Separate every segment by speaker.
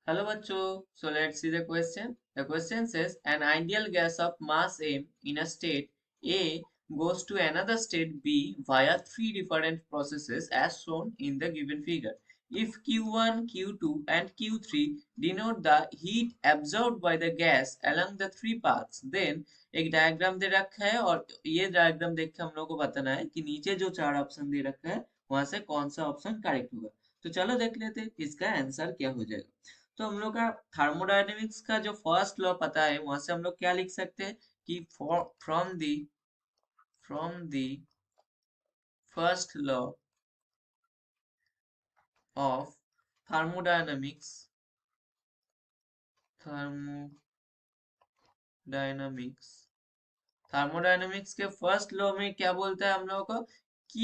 Speaker 1: Hello bachcho. So let's see the question. The question says an ideal gas of mass m in a state A goes to another state B via three different processes as shown in the given figure. If Q1, Q2 and Q3 denote the heat absorbed by the gas along the three paths, then एक diagram दे रखा है और ये diagram देख के हम लोग को बताना है कि नीचे जो चार ऑप्शन दे रखा है वहां से कौन सा ऑप्शन करेक्ट होगा। तो चलो देख लेते हैं इसका आंसर क्या हो जाएगा। तो हम लोग का थर्मोडायनेमिक्स का जो फर्स्ट लॉ पता है वहां से हम लोग क्या लिख सकते हैं कि from the first law of thermodynamics thermodynamics thermodynamics के फर्स्ट लॉ में क्या बोलता है हम लोगों को Q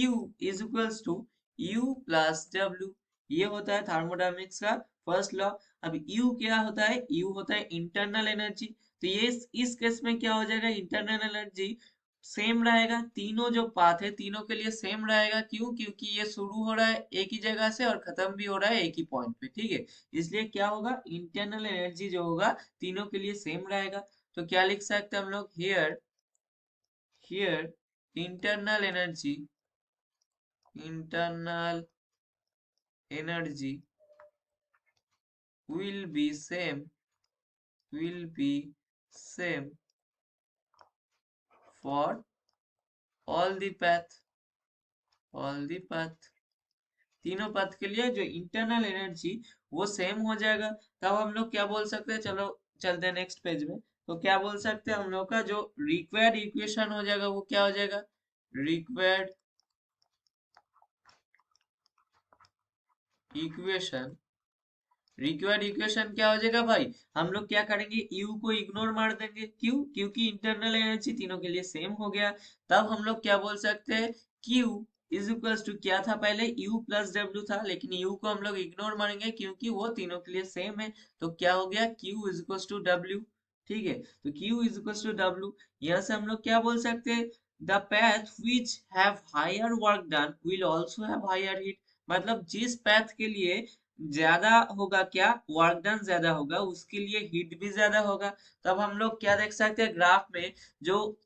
Speaker 1: is equals to U plus W। ये होता है थर्मोडायनेमिक्स का फर्स्ट लॉ। अब U क्या होता है? U होता है इंटरनल एनर्जी। तो ये इस केस में क्या हो जाएगा? इंटरनल एनर्जी सेम रहेगा, तीनों जो पाथ है तीनों के लिए सेम रहेगा। क्यों? क्योंकि ये शुरू हो रहा है एक ही जगह से और खत्म भी हो रहा है एक ही पॉइंट पे, ठीक है। इसलिए क्या होगा? इंटरनल एनर्जी जो होगा तीनों के लिए सेम रहेगा। तो क्या लिख सकते हैं हम लोग? Here internal energy will be same for all the path। तीनों पथ के लिए जो इंटरनल एनर्जी वो सेम हो जाएगा। तब हम लोग क्या बोल सकते हैं? चलो चलते हैं नेक्स्ट पेज में। तो क्या बोल सकते हैं हम लोग का जो रिक्वायर्ड इक्वेशन हो जाएगा वो क्या हो जाएगा? रिक्वायर्ड इक्वेशन रिक्वायर्ड इक्वेशन क्या हो जाएगा भाई? हम लोग क्या करेंगे? U को इग्नोर मार देंगे। क्यों? क्योंकि इंटरनल एनर्जी तीनों के लिए सेम हो गया। तब हम लोग क्या बोल सकते हैं? Q इज इक्वल्स टू क्या था पहले? U प्लस W था, लेकिन U को हम लोग इग्नोर मारेंगे क्योंकि वो तीनों के लिए सेम है। तो क्या हो गया? Q is equals to W। ठीक है, तो Q is equals to W। यहाँ से हम लोग क्या बोल सकते हैं? The path which have higher work done will also have higher heat. मतलब जिस पैथ के लिए ज्यादा होगा, क्या वर्क डन ज्यादा होगा, उसके लिए हीट भी ज्यादा होगा। तब हम लोग क्या देख सकते हैं ग्राफ में? जो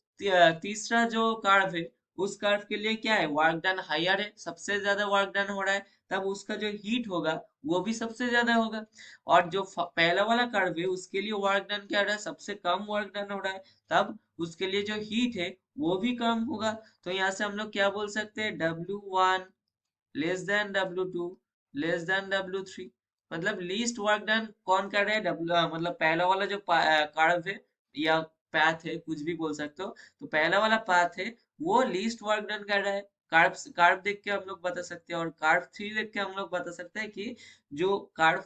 Speaker 1: तीसरा जो कर्व है उस कर्व के लिए क्या है? वर्क डन हायर है, सबसे ज्यादा वर्क डन हो रहा है। तब उसका जो हीट होगा वो भी सबसे ज्यादा होगा। और जो पहला वाला कर्व है उसके लिए वर्क डन क्या रहा है? सबसे कम वर्क डन हो रहा है। तब उसके लिए जो हीट है वो भी कम होगा। तो यहाँ से हम लोग क्या बोल सकते हैं? W1 less than W2 less than W3। मतलब लीस्ट वर्क डन कौन कर रहा है? मतलब पहला वाला जो कर्व है या पैथ है, कुछ भी बोल सकते हो। तो पहला वाला पाथ है वो लीस्ट वर्क डन कर रहा है। कर्व कर्व देख के हम लोग बता सकते हैं, और कर्व थ्री देख के हम लोग बता सकते हैं कि जो कर्व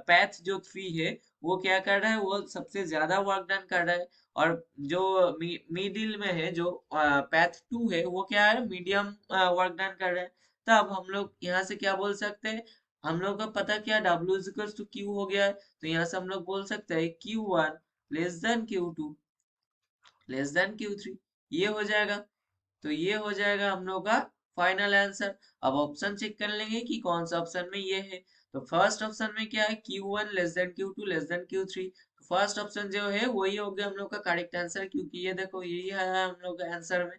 Speaker 1: पैथ जो थ्री है वो क्या कर रहा है? वो सबसे ज्यादा वर्क डन कर रहा है। और जो मिडिल में है, जो पैथ टू है, वो क्या है? मीडियम वर्क डन कर रहा है। तब हम लोग यहाँ से क्या बोल सकते हैं? हम लोग का पता क्या? W इक्वल्स टू क्यू हो गया है। तो यहाँ से हम लोग बोल सकते हैं Q1 less than Q2 less than Q3। ये हो जाएगा। तो ये हो जाएगा हम लोग का फाइनल आंसर। अब ऑप्शन चेक कर लेंगे कि कौन सा ऑप्शन में ये है। तो फर्स्ट ऑप्शन में क्या है? Q1 less than Q2 less than Q3। तो फर्स्ट ऑप्शन जो है वही हो गया हम लोग का करेक्ट आंसर, क्योंकि ये देखो यही है हम लोग का आंसर में।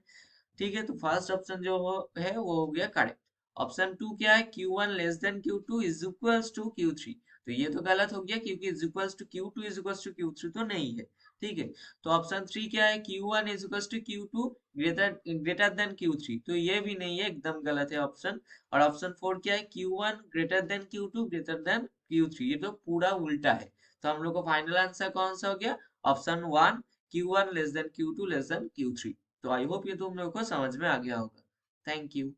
Speaker 1: ठीक है, तो फर्स्ट ऑप्शन जो है वो हो गया करेक्ट। ऑप्शन टू क्या है? Q1 less than Q2 is equals to Q3। तो ये तो गलत हो गया, क्योंकि is equals to Q2 is equals to Q3 तो नहीं है। ठीक है, तो ऑप्शन थ्री क्या है? Q1 is equals to Q2 greater greater than Q3, तो ये भी नहीं है, एकदम गलत है ऑप्शन। और ऑप्शन फोर क्या है? Q1 greater than Q2 greater than Q3, ये तो पूरा उल्टा है। तो हम लोग को फाइनल आंसर कौन सा हो गया? Option one, Q1 less than Q2 less than Q3। तो आई होप ये तुम लोगों को समझ में आ गया होगा। Thank you.